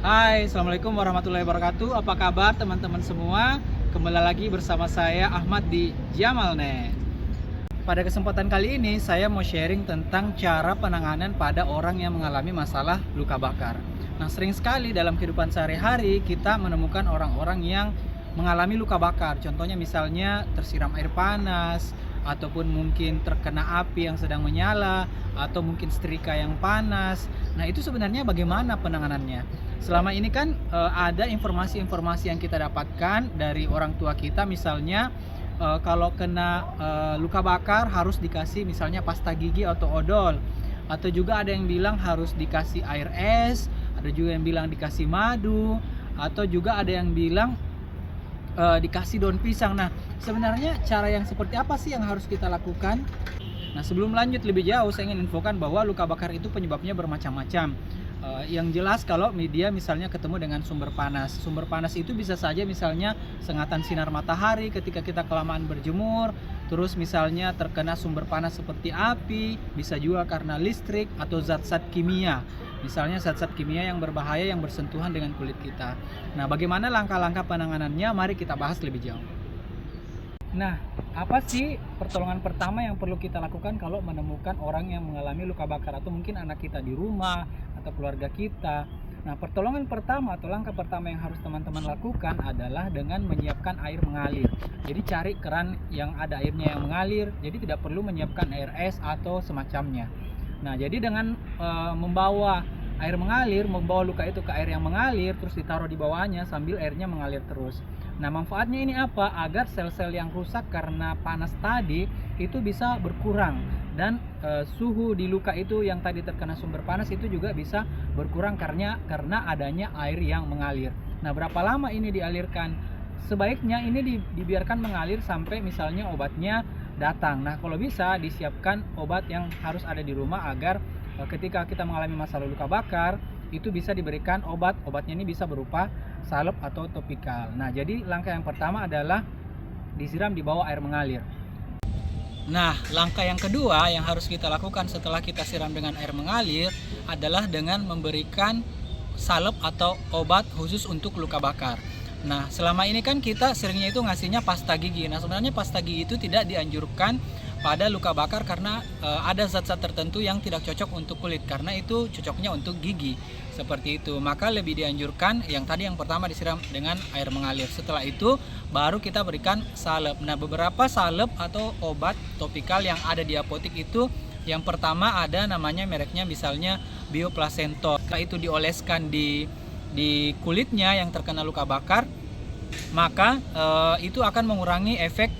Hai, Assalamualaikum warahmatullahi wabarakatuh. Apa kabar teman-teman semua? Kembali lagi bersama saya Ahmad di Jamalnet. Pada kesempatan kali ini saya mau sharing tentang cara penanganan pada orang yang mengalami masalah luka bakar. Nah, sering sekali dalam kehidupan sehari-hari kita menemukan orang-orang yang mengalami luka bakar. Contohnya misalnya tersiram air panas, ataupun mungkin terkena api yang sedang menyala, atau mungkin setrika yang panas. Nah, itu sebenarnya bagaimana penanganannya? Selama ini kan ada informasi-informasi yang kita dapatkan dari orang tua kita, misalnya kalau kena luka bakar harus dikasih misalnya pasta gigi atau odol, atau juga ada yang bilang harus dikasih air es, ada juga yang bilang dikasih madu, atau juga ada yang bilang dikasih daun pisang. Nah, sebenarnya cara yang seperti apa sih yang harus kita lakukan? Nah, sebelum lanjut lebih jauh, saya ingin infokan bahwa luka bakar itu penyebabnya bermacam-macam. Yang jelas kalau media misalnya ketemu dengan sumber panas. Sumber panas itu bisa saja misalnya sengatan sinar matahari ketika kita kelamaan berjemur, terus misalnya terkena sumber panas seperti api, bisa juga karena listrik atau zat-zat kimia. Misalnya zat-zat kimia yang berbahaya yang bersentuhan dengan kulit kita. Nah, bagaimana langkah-langkah penanganannya? Mari kita bahas lebih jauh. Nah, apa sih pertolongan pertama yang perlu kita lakukan kalau menemukan orang yang mengalami luka bakar atau mungkin anak kita di rumah atau keluarga kita? Nah, pertolongan pertama atau langkah pertama yang harus teman-teman lakukan adalah dengan menyiapkan air mengalir. Jadi cari keran yang ada airnya yang mengalir, jadi tidak perlu menyiapkan air es atau semacamnya. Nah, jadi dengan membawa air mengalir, membawa luka itu ke air yang mengalir, terus ditaruh di bawahnya sambil airnya mengalir terus. Nah, manfaatnya ini apa? Agar sel-sel yang rusak karena panas tadi itu bisa berkurang, dan suhu di luka itu yang tadi terkena sumber panas itu juga bisa berkurang karena adanya air yang mengalir. Nah, berapa lama ini dialirkan? Sebaiknya ini dibiarkan mengalir sampai misalnya obatnya datang. Nah, kalau bisa disiapkan obat yang harus ada di rumah agar ketika kita mengalami masalah luka bakar itu bisa diberikan obatnya ini bisa berupa salep atau topikal. Nah, jadi langkah yang pertama adalah disiram di bawah air mengalir. Nah, langkah yang kedua yang harus kita lakukan setelah kita siram dengan air mengalir adalah dengan memberikan salep atau obat khusus untuk luka bakar. Nah, selama ini kan kita seringnya itu ngasihnya pasta gigi. Nah, sebenarnya pasta gigi itu tidak dianjurkan pada luka bakar karena ada zat-zat tertentu yang tidak cocok untuk kulit, karena itu cocoknya untuk gigi. Seperti itu. Maka lebih dianjurkan yang tadi yang pertama disiram dengan air mengalir. Setelah itu baru kita berikan salep. Nah, beberapa salep atau obat topikal yang ada di apotek itu, yang pertama ada namanya mereknya misalnya Bioplacenta. Setelah itu dioleskan di kulitnya yang terkena luka bakar, maka itu akan mengurangi efek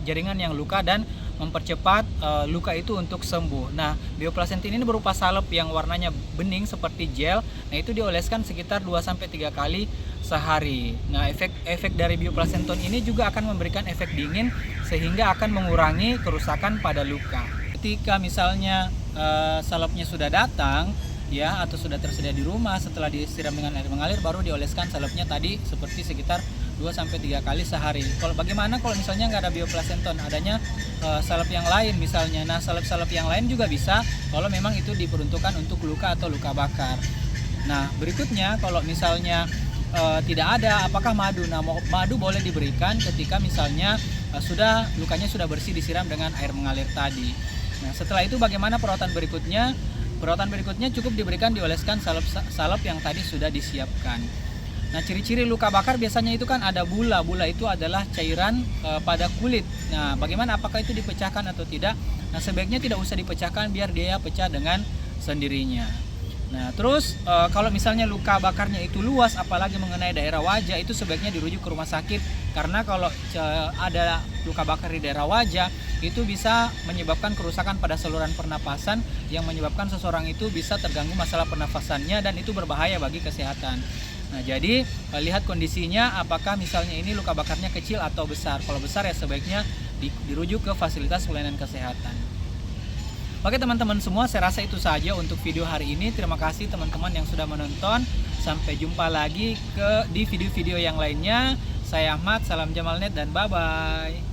jaringan yang luka dan mempercepat luka itu untuk sembuh. Nah, Bioplacenta ini berupa salep yang warnanya bening seperti gel. Nah, itu dioleskan sekitar 2-3 kali sehari. Nah, efek dari Bioplacenta ini juga akan memberikan efek dingin sehingga akan mengurangi kerusakan pada luka. Ketika misalnya salepnya sudah datang ya, atau sudah tersedia di rumah, setelah disiram dengan air mengalir baru dioleskan salepnya tadi seperti sekitar 2-3 kali sehari. Kalau bagaimana kalau misalnya nggak ada Bioplacenta, adanya salep yang lain misalnya. Nah, salep-salep yang lain juga bisa kalau memang itu diperuntukkan untuk luka atau luka bakar. Nah, berikutnya kalau misalnya tidak ada, apakah madu? Nah, madu boleh diberikan ketika misalnya lukanya sudah bersih disiram dengan air mengalir tadi. Nah, setelah itu bagaimana perawatan berikutnya? Perawatan berikutnya cukup diberikan dioleskan salep yang tadi sudah disiapkan. Nah, ciri-ciri luka bakar biasanya itu kan ada bula. Bula itu adalah cairan pada kulit. Nah, bagaimana apakah itu dipecahkan atau tidak? Nah, sebaiknya tidak usah dipecahkan, biar dia pecah dengan sendirinya. Nah, terus kalau misalnya luka bakarnya itu luas, apalagi mengenai daerah wajah, itu sebaiknya dirujuk ke rumah sakit. Karena kalau ada luka bakar di daerah wajah, itu bisa menyebabkan kerusakan pada saluran pernapasan yang menyebabkan seseorang itu bisa terganggu masalah pernafasannya, dan itu berbahaya bagi kesehatan. Nah, jadi lihat kondisinya, apakah misalnya ini luka bakarnya kecil atau besar. Kalau besar ya sebaiknya dirujuk ke fasilitas pelayanan kesehatan. Oke teman-teman semua, saya rasa itu saja untuk video hari ini. Terima kasih teman-teman yang sudah menonton. Sampai jumpa lagi di video-video yang lainnya. Saya Ahmad, salam Jamalnet dan bye-bye.